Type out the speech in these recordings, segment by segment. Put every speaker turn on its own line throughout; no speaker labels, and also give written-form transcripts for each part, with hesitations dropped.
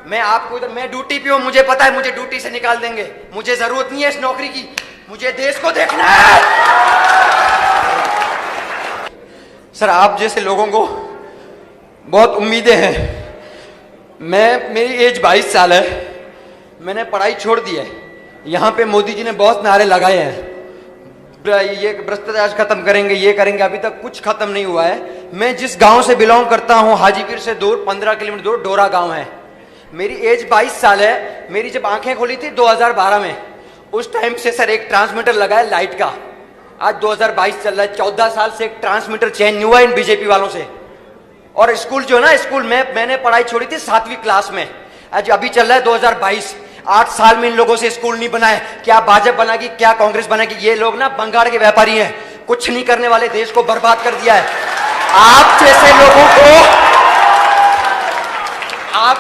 मैं आपको इधर, मैं ड्यूटी पे हूं, मुझे पता है मुझे ड्यूटी से निकाल देंगे, मुझे जरूरत नहीं है इस नौकरी की, मुझे देश को देखना है। सर आप जैसे लोगों को बहुत उम्मीदें हैं। मेरी एज 22 साल है, मैंने पढ़ाई छोड़ दी है। यहाँ पे मोदी जी ने बहुत नारे लगाए हैं, ये भ्रष्टाचार खत्म करेंगे, ये करेंगे, अभी तक कुछ खत्म नहीं हुआ है। मैं जिस गांव से बिलोंग करता हूँ, हाजीपुर से दूर 15 किलोमीटर दूर डोरा गांव है। मेरी एज 22 साल है। मेरी जब आंखें खोली थी 2012 में, उस टाइम से सर एक ट्रांसमीटर लगा है लाइट का। आज 2022 चल रहा है, 14 साल से एक ट्रांसमीटर चेंज नहीं हुआ इन बीजेपी वालों से। और स्कूल जो है ना, स्कूल में मैंने पढ़ाई छोड़ी थी 7वीं क्लास में, आज अभी चल रहा है 2022। 8 साल में इन लोगों से स्कूल नहीं बनाए। क्या भाजपा बनाएगी, क्या कांग्रेस बनाएगी? ये लोग ना बंगाड़ के व्यापारी हैं, कुछ नहीं करने वाले, देश को बर्बाद कर दिया है। आप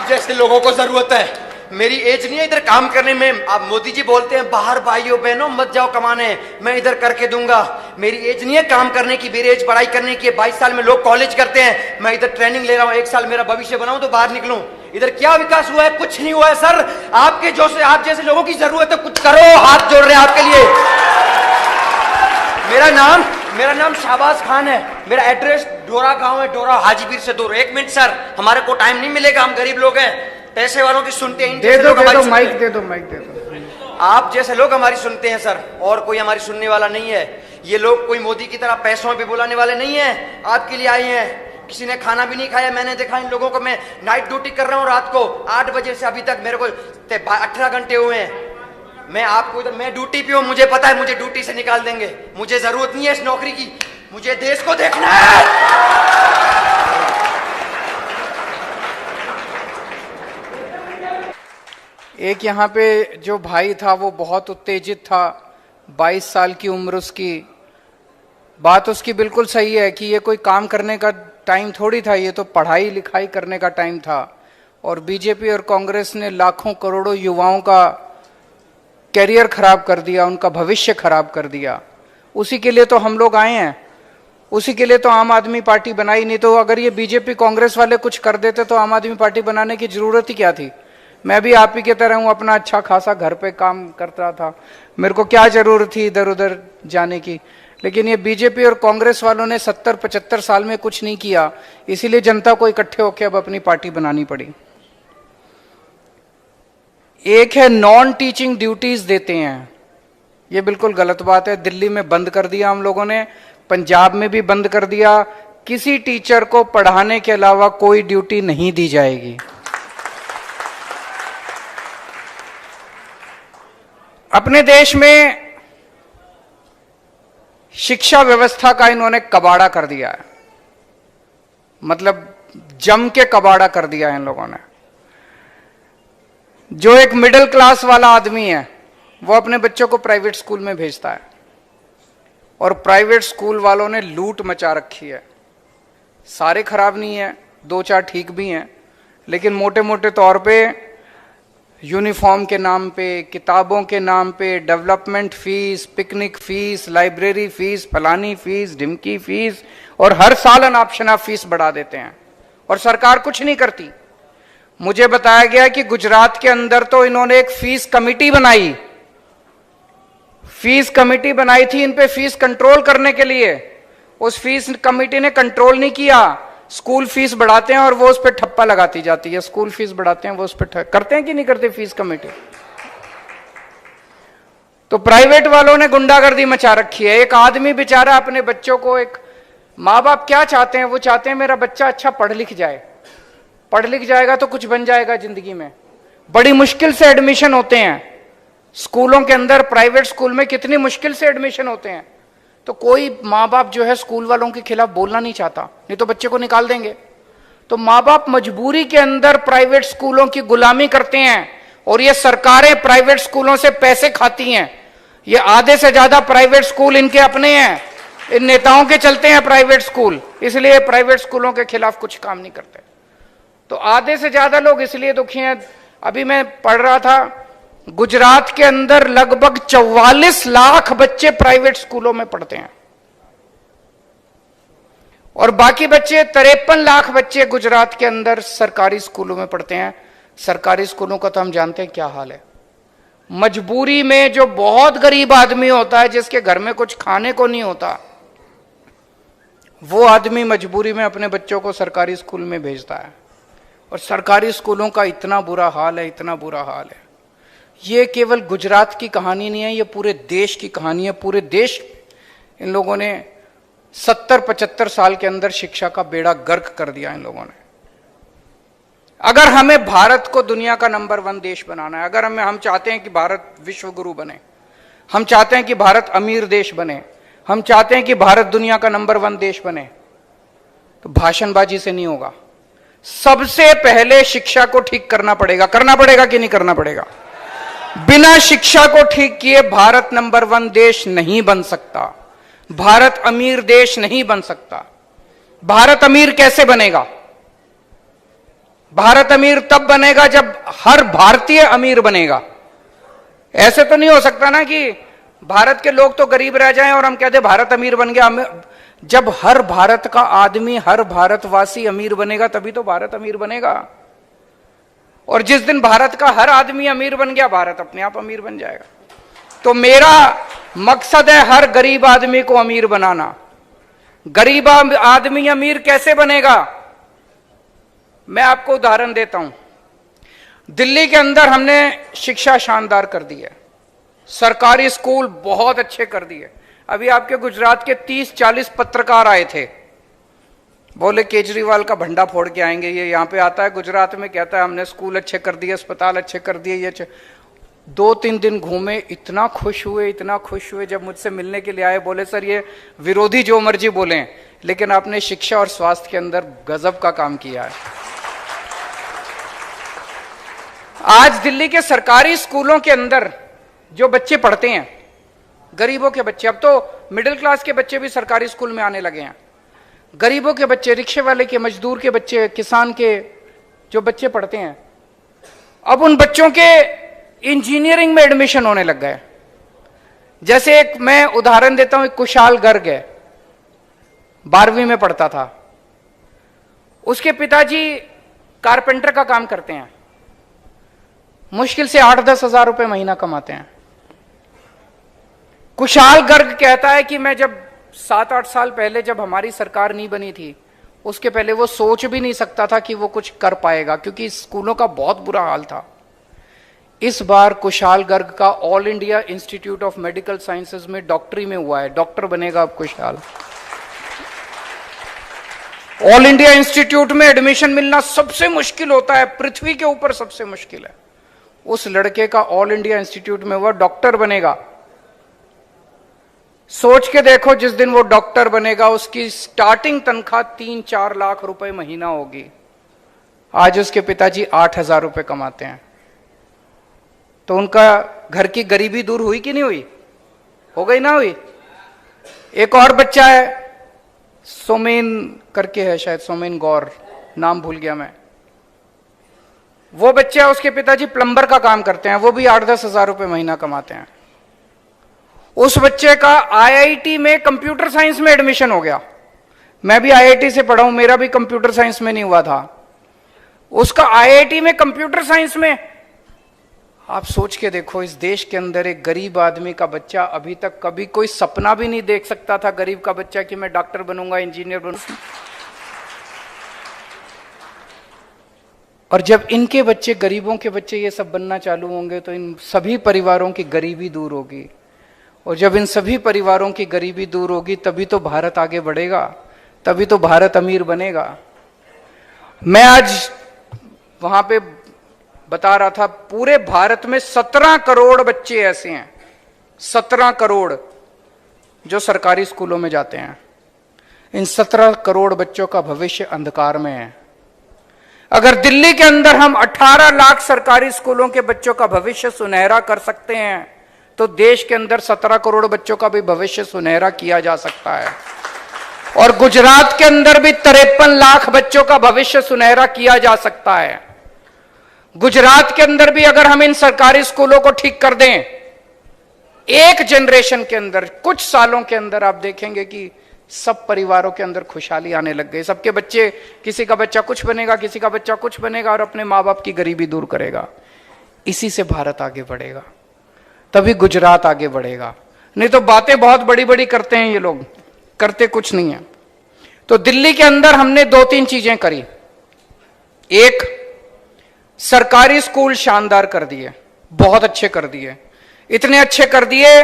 जैसे लोगों को जरूरत है। मेरी एज नहीं है इधर काम करने में। आप मोदी जी बोलते हैं बाहर भाइयों बहनों मत जाओ कमाने, मैं इधर करके दूंगा। मेरी एज नहीं है काम करने की, मेरी एज पढ़ाई करने की है। 22 साल में लोग कॉलेज करते हैं, मैं इधर ट्रेनिंग ले रहा हूं। 1 साल मेरा भविष्य बनाऊं तो बाहर निकलूं। इधर क्या विकास हुआ है? कुछ नहीं हुआ है सर। आप जैसे लोगों की जरूरत है, कुछ करो। हाथ जोड़ रहे हैं आपके लिए। मेरा नाम शाहबाज खान है। मेरा एड्रेस डोरा गांव है, डोरा हाजीपुर से दूर। 1 मिनट सर, हमारे को टाइम नहीं मिलेगा, हम गरीब लोग हैं, पैसे वालों की सुनते हैं।
माइक दे दो।
आप जैसे लोग हमारी सुनते हैं सर, और कोई हमारी सुनने वाला नहीं है। ये लोग कोई मोदी की तरह पैसों पे बुलाने वाले नहीं है। आपके लिए आए हैं, किसी ने खाना भी नहीं खाया। मैंने देखा इन लोगों को, मैं नाइट ड्यूटी कर रहा हूँ रात को 8 बजे से अभी तक, मेरे को 18 घंटे हुए हैं। मैं ड्यूटी पे हूं, मुझे पता है मुझे ड्यूटी से निकाल देंगे, मुझे जरूरत नहीं है इस नौकरी की, मुझे देश को देखना है।
एक यहाँ पे जो भाई था वो बहुत उत्तेजित था, 22 साल की उम्र उसकी। बात उसकी बिल्कुल सही है कि ये कोई काम करने का टाइम थोड़ी था, ये तो पढ़ाई लिखाई करने का टाइम था। और बीजेपी और कांग्रेस ने लाखों करोड़ों युवाओं का कैरियर खराब कर दिया, उनका भविष्य खराब कर दिया। उसी के लिए तो हम लोग आए हैं, उसी के लिए तो आम आदमी पार्टी बनाई। नहीं तो अगर ये बीजेपी कांग्रेस वाले कुछ कर देते तो आम आदमी पार्टी बनाने की जरूरत ही क्या थी? मैं भी आप ही की तरह हूं, अपना अच्छा खासा घर पे काम करता था, मेरे को क्या जरूरत थी इधर उधर जाने की। लेकिन ये बीजेपी और कांग्रेस वालों ने 70-75 साल में कुछ नहीं किया, इसीलिए जनता को इकट्ठे होकर अब अपनी पार्टी बनानी पड़ी। एक है नॉन टीचिंग ड्यूटीज देते हैं, ये बिल्कुल गलत बात है। दिल्ली में बंद कर दिया हम लोगों ने, पंजाब में भी बंद कर दिया। किसी टीचर को पढ़ाने के अलावा कोई ड्यूटी नहीं दी जाएगी। अपने देश में शिक्षा व्यवस्था का इन्होंने कबाड़ा कर दिया है, मतलब जम के कबाड़ा कर दिया है इन लोगों ने। जो एक मिडिल क्लास वाला आदमी है वो अपने बच्चों को प्राइवेट स्कूल में भेजता है, और प्राइवेट स्कूल वालों ने लूट मचा रखी है। सारे खराब नहीं है, 2-4 ठीक भी हैं, लेकिन मोटे मोटे तौर पे यूनिफॉर्म के नाम पे, किताबों के नाम पे, development fees, picnic fees, library fees, फलानी फीस, ढिमकी फीस, और हर साल अनऑप्शनल फीस बढ़ा देते हैं और सरकार कुछ नहीं करती। मुझे बताया गया कि गुजरात के अंदर तो इन्होंने एक फीस कमेटी बनाई, फीस कमेटी बनाई थी इन पे फीस कंट्रोल करने के लिए। उस फीस कमेटी ने कंट्रोल नहीं किया। स्कूल फीस बढ़ाते हैं और वो उस पर ठप्पा लगाती जाती है। स्कूल फीस बढ़ाते हैं, वो उस पर करते हैं कि नहीं करते फीस कमेटी? तो प्राइवेट वालों ने गुंडागर्दी मचा रखी है। एक आदमी बेचारा अपने बच्चों को, एक माँ बाप क्या चाहते हैं? वो चाहते हैं मेरा बच्चा अच्छा पढ़ लिख जाए, पढ़ लिख जाएगा तो कुछ बन जाएगा जिंदगी में। बड़ी मुश्किल से एडमिशन होते हैं स्कूलों के अंदर, प्राइवेट स्कूल में कितनी मुश्किल से एडमिशन होते हैं। तो कोई माँ बाप जो है स्कूल वालों के खिलाफ बोलना नहीं चाहता, नहीं तो बच्चे को निकाल देंगे। तो माँ बाप मजबूरी के अंदर प्राइवेट स्कूलों की गुलामी करते हैं, और ये सरकारें प्राइवेट स्कूलों से पैसे खाती हैं। ये आधे से ज्यादा प्राइवेट स्कूल इनके अपने हैं, इन नेताओं के चलते हैं प्राइवेट स्कूल, इसलिए प्राइवेट स्कूलों के खिलाफ कुछ काम नहीं करते। तो आधे से ज्यादा लोग इसलिए दुखी हैं। अभी मैं पढ़ रहा था, गुजरात के अंदर लगभग 44 लाख बच्चे प्राइवेट स्कूलों में पढ़ते हैं, और बाकी बच्चे 53 लाख बच्चे गुजरात के अंदर सरकारी स्कूलों में पढ़ते हैं। सरकारी स्कूलों का तो हम जानते हैं क्या हाल है। मजबूरी में जो बहुत गरीब आदमी होता है, जिसके घर में कुछ खाने को नहीं होता, वो आदमी मजबूरी में अपने बच्चों को सरकारी स्कूल में भेजता है। और सरकारी स्कूलों का इतना बुरा हाल है, इतना बुरा हाल है। ये केवल गुजरात की कहानी नहीं है, ये पूरे देश की कहानी है। पूरे देश इन लोगों ने 70-75 साल के अंदर शिक्षा का बेड़ा गर्क कर दिया इन लोगों ने। अगर हमें भारत को दुनिया का नंबर 1 देश बनाना है, अगर हम चाहते हैं कि भारत विश्व गुरु बने, हम चाहते हैं कि भारत अमीर देश बने, हम चाहते हैं कि भारत दुनिया का नंबर 1 देश बने, तो भाषणबाजी से नहीं होगा। सबसे पहले शिक्षा को ठीक करना पड़ेगा कि नहीं करना पड़ेगा? बिना शिक्षा को ठीक किए भारत नंबर 1 देश नहीं बन सकता, भारत अमीर देश नहीं बन सकता। भारत अमीर कैसे बनेगा? भारत अमीर तब बनेगा जब हर भारतीय अमीर बनेगा। ऐसे तो नहीं हो सकता ना कि भारत के लोग तो गरीब रह जाएं और हम कहते भारत अमीर बन गया। जब हर भारत का आदमी, हर भारतवासी अमीर बनेगा, तभी तो भारत अमीर बनेगा। और जिस दिन भारत का हर आदमी अमीर बन गया, भारत अपने आप अमीर बन जाएगा। तो मेरा मकसद है हर गरीब आदमी को अमीर बनाना। गरीब आदमी अमीर कैसे बनेगा? मैं आपको उदाहरण देता हूं। दिल्ली के अंदर हमने शिक्षा शानदार कर दी है, सरकारी स्कूल बहुत अच्छे कर दिए। अभी आपके गुजरात के 30-40 पत्रकार आए थे, बोले केजरीवाल का भंडा फोड़ के आएंगे। ये यहां पे आता है गुजरात में, कहता है हमने स्कूल अच्छे कर दिए, अस्पताल अच्छे कर दिए, ये 2-3 दिन घूमे, इतना खुश हुए। जब मुझसे मिलने के लिए आए, बोले सर ये विरोधी जो मर्जी बोले, लेकिन आपने शिक्षा और स्वास्थ्य के अंदर गजब का काम किया है। आज दिल्ली के सरकारी स्कूलों के अंदर जो बच्चे पढ़ते हैं, गरीबों के बच्चे, अब तो मिडिल क्लास के बच्चे भी सरकारी स्कूल में आने लगे हैं। गरीबों के बच्चे, रिक्शे वाले के, मजदूर के बच्चे, किसान के जो बच्चे पढ़ते हैं, अब उन बच्चों के इंजीनियरिंग में एडमिशन होने लग गए। जैसे एक मैं उदाहरण देता हूं, एक कुशाल गर्ग है, 12वीं में पढ़ता था। उसके पिताजी कारपेंटर का काम करते हैं, मुश्किल से 8-10 हजार रुपए महीना कमाते हैं। कुशाल गर्ग कहता है कि मैं जब 7-8 साल पहले, जब हमारी सरकार नहीं बनी थी, उसके पहले वो सोच भी नहीं सकता था कि वो कुछ कर पाएगा, क्योंकि स्कूलों का बहुत बुरा हाल था। इस बार कुशाल गर्ग का all India institute of medical sciences में डॉक्टरी में हुआ है, डॉक्टर बनेगा अब कुशाल। ऑल इंडिया इंस्टीट्यूट में एडमिशन मिलना सबसे मुश्किल होता है, पृथ्वी के ऊपर सबसे मुश्किल है। उस लड़के का ऑल इंडिया इंस्टीट्यूट में हुआ, डॉक्टर बनेगा। सोच के देखो, जिस दिन वो डॉक्टर बनेगा, उसकी स्टार्टिंग तनख्वाह 3-4 लाख रुपए महीना होगी। आज उसके पिताजी 8,000 रुपए कमाते हैं। तो उनका घर की गरीबी दूर हुई कि नहीं हुई? हो गई ना हुई? एक और बच्चा है, सोमेन करके है शायद, सोमेन गौर, नाम भूल गया मैं। वो बच्चा, उसके पिताजी प्लम्बर का काम करते हैं, वो भी 8-10 हजार रुपए महीना कमाते हैं। उस बच्चे का आईआईटी में कंप्यूटर साइंस में एडमिशन हो गया। मैं भी आईआईटी से पढ़ा हूं, मेरा भी कंप्यूटर साइंस में नहीं हुआ था। उसका आईआईटी में कंप्यूटर साइंस में। आप सोच के देखो, इस देश के अंदर एक गरीब आदमी का बच्चा अभी तक कभी कोई सपना भी नहीं देख सकता था, गरीब का बच्चा, कि मैं डॉक्टर बनूंगा, इंजीनियर बनूंगा। और जब इनके बच्चे, गरीबों के बच्चे ये सब बनना चालू होंगे, तो इन सभी परिवारों की गरीबी दूर होगी। और जब इन सभी परिवारों की गरीबी दूर होगी, तभी तो भारत आगे बढ़ेगा, तभी तो भारत अमीर बनेगा। मैं आज वहां पे बता रहा था, पूरे भारत में 17 करोड़ बच्चे ऐसे हैं, 17 करोड़, जो सरकारी स्कूलों में जाते हैं। इन 17 करोड़ बच्चों का भविष्य अंधकार में है। अगर दिल्ली के अंदर हम 18 लाख सरकारी स्कूलों के बच्चों का भविष्य सुनहरा कर सकते हैं, तो देश के अंदर 17 करोड़ बच्चों का भी भविष्य सुनहरा किया जा सकता है। और गुजरात के अंदर भी 53 लाख बच्चों का भविष्य सुनहरा किया जा सकता है। गुजरात के अंदर भी अगर हम इन सरकारी स्कूलों को ठीक कर दें, एक जनरेशन के अंदर, कुछ सालों के अंदर आप देखेंगे कि सब परिवारों के अंदर खुशहाली आने लग गई। सबके बच्चे, किसी का बच्चा कुछ बनेगा, किसी का बच्चा कुछ बनेगा और अपने माँ बाप की गरीबी दूर करेगा। इसी से भारत आगे बढ़ेगा, तभी गुजरात आगे बढ़ेगा। नहीं तो बातें बहुत बड़ी बड़ी करते हैं ये लोग, करते कुछ नहीं है। तो दिल्ली के अंदर हमने 2-3 चीजें करी। एक, सरकारी स्कूल शानदार कर दिए, बहुत अच्छे कर दिए, इतने अच्छे कर दिए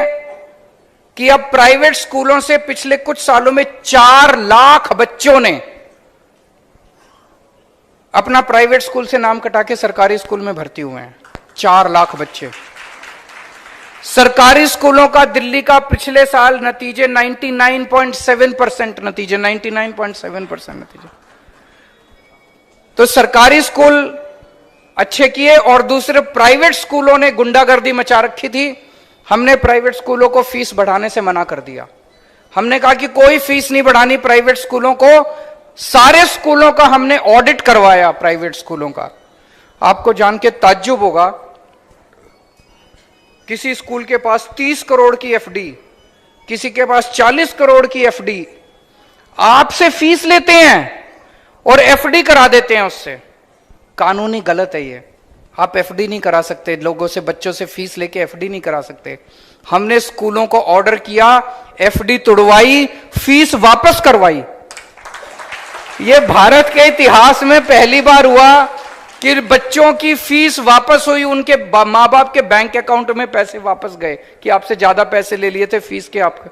कि अब प्राइवेट स्कूलों से पिछले कुछ सालों में 4 लाख बच्चों ने अपना प्राइवेट स्कूल से नाम कटा के सरकारी स्कूल में भर्ती हुए हैं। 4 लाख बच्चे। सरकारी स्कूलों का दिल्ली का पिछले साल नतीजे 99.7% नतीजे, 99.7% नतीजे। तो सरकारी स्कूल अच्छे किए और दूसरे प्राइवेट स्कूलों ने गुंडागर्दी मचा रखी थी। हमने प्राइवेट स्कूलों को फीस बढ़ाने से मना कर दिया। हमने कहा कि कोई फीस नहीं बढ़ानी प्राइवेट स्कूलों को। सारे स्कूलों का हमने ऑडिट करवाया, प्राइवेट स्कूलों का। आपको जान के ताज्जुब होगा, किसी स्कूल के पास 30 करोड़ की एफडी, किसी के पास 40 करोड़ की एफडी, आपसे फीस लेते हैं और एफडी करा देते हैं उससे। कानूनी गलत है ये। आप एफडी नहीं करा सकते, लोगों से, बच्चों से फीस लेके एफडी नहीं करा सकते। हमने स्कूलों को ऑर्डर किया, एफडी तुड़वाई, फीस वापस करवाई। ये भारत के इतिहास में पहली बार हुआ कि बच्चों की फीस वापस हुई, उनके माँ बाप के बैंक अकाउंट में पैसे वापस गए कि आपसे ज्यादा पैसे ले लिए थे फीस के आपके।